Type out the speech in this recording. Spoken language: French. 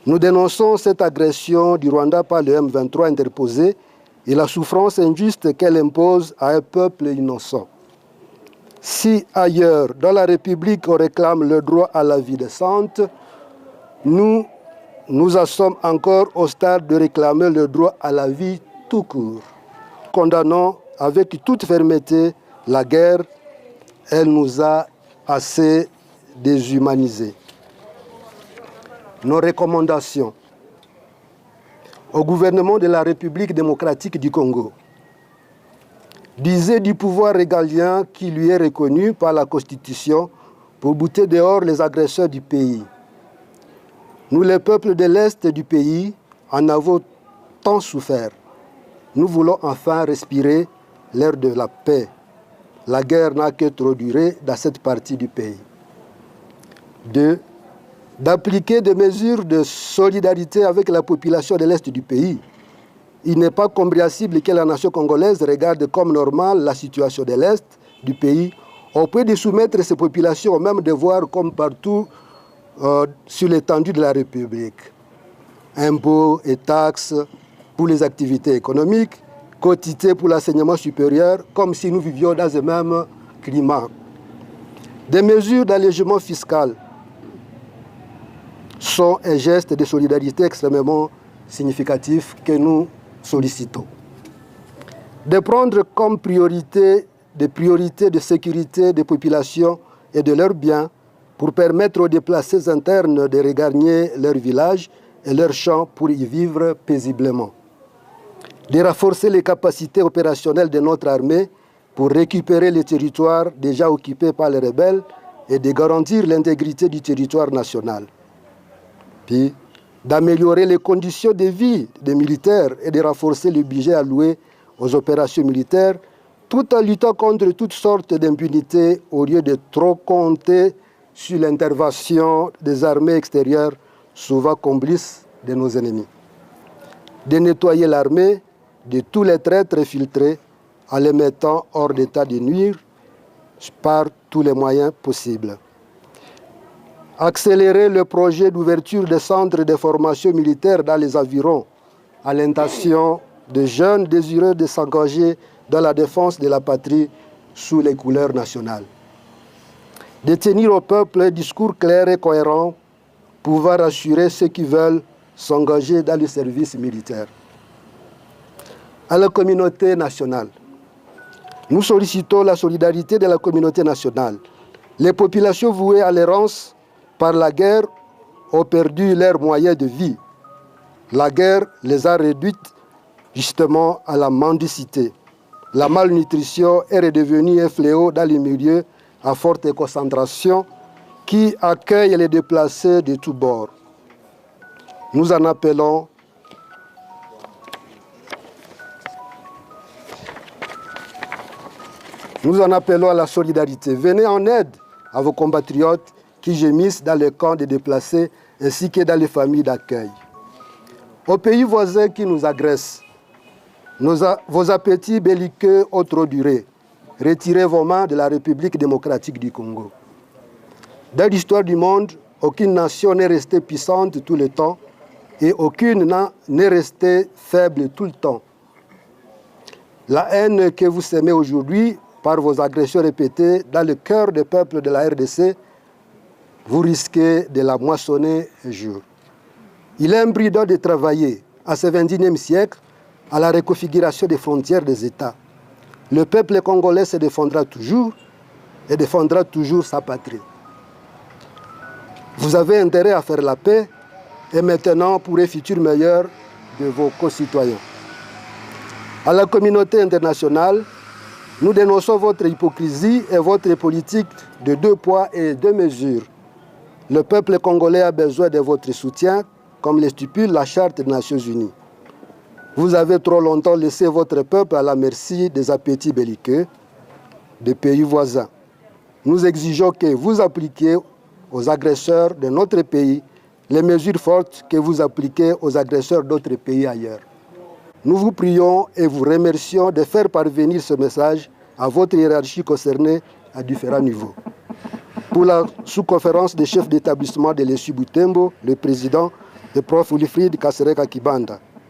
Nous dénonçons cette agression du Rwanda par le M23 interposé et la souffrance injuste qu'elle impose à un peuple innocent. Si ailleurs, dans la République, on réclame le droit à la vie décente, nous en sommes encore au stade de réclamer le droit à la vie tout court. Condamnons avec toute fermeté la guerre, elle nous a assez déshumanisés. Nos recommandations au gouvernement de la République démocratique du Congo. D'user du pouvoir régalien qui lui est reconnu par la Constitution pour bouter dehors les agresseurs du pays. Nous, les peuples de l'Est du pays, en avons tant souffert. Nous voulons enfin respirer l'air de la paix. La guerre n'a que trop duré dans cette partie du pays. 2. D'appliquer des mesures de solidarité avec la population de l'Est du pays. Il n'est pas compréhensible que la nation congolaise regarde comme normale la situation de l'Est du pays, au point de soumettre ces populations aux mêmes devoirs comme partout sur l'étendue de la République. Impôts et taxes pour les activités économiques, quotité pour l'enseignement supérieur, comme si nous vivions dans un même climat. Des mesures d'allègement fiscal sont un geste de solidarité extrêmement significatif que nous sollicitons. De prendre comme priorité des priorités de sécurité des populations et de leurs biens pour permettre aux déplacés internes de regagner leur village et leurs champs pour y vivre paisiblement. De renforcer les capacités opérationnelles de notre armée pour récupérer les territoires déjà occupés par les rebelles et de garantir l'intégrité du territoire national. Puis, d'améliorer les conditions de vie des militaires et de renforcer le budget alloué aux opérations militaires, tout en luttant contre toutes sortes d'impunité au lieu de trop compter sur l'intervention des armées extérieures, souvent complices de nos ennemis. De nettoyer l'armée de tous les traîtres filtrés en les mettant hors d'état de nuire par tous les moyens possibles. Accélérer le projet d'ouverture des centres de formation militaire dans les environs à l'intention de jeunes désireux de s'engager dans la défense de la patrie sous les couleurs nationales. De tenir au peuple un discours clair et cohérent, pouvant rassurer ceux qui veulent s'engager dans le service militaire. À la communauté nationale, nous sollicitons la solidarité de la communauté nationale. Les populations vouées à l'errance par la guerre ont perdu leurs moyens de vie. La guerre les a réduites justement à la mendicité. La malnutrition est redevenue un fléau dans les milieux à forte concentration qui accueillent les déplacés de tous bords. Nous en appelons à la solidarité. Venez en aide à vos compatriotes qui gémissent dans les camps de déplacés ainsi que dans les familles d'accueil. Aux pays voisins qui nous agressent, vos appétits belliqueux ont trop duré. Retirez vos mains de la République démocratique du Congo. Dans l'histoire du monde, aucune nation n'est restée puissante tout le temps et aucune n'est restée faible tout le temps. La haine que vous sémez aujourd'hui par vos agressions répétées dans le cœur des peuples de la RDC, vous risquez de la moissonner un jour. Il est imprudent de travailler à ce XXIe siècle à la reconfiguration des frontières des États. Le peuple congolais se défendra toujours et défendra toujours sa patrie. Vous avez intérêt à faire la paix et maintenant pour un futur meilleur de vos concitoyens. À la communauté internationale, nous dénonçons votre hypocrisie et votre politique de 2 poids et 2 mesures. Le peuple congolais a besoin de votre soutien, comme le stipule la Charte des Nations Unies. Vous avez trop longtemps laissé votre peuple à la merci des appétits belliqueux des pays voisins. Nous exigeons que vous appliquiez aux agresseurs de notre pays les mesures fortes que vous appliquez aux agresseurs d'autres pays ailleurs. Nous vous prions et vous remercions de faire parvenir ce message à votre hiérarchie concernée à différents niveaux. Pour la sous-conférence des chefs d'établissement de l'ESU Butembo, le président le prof Wilfried Kasereka Kibanda.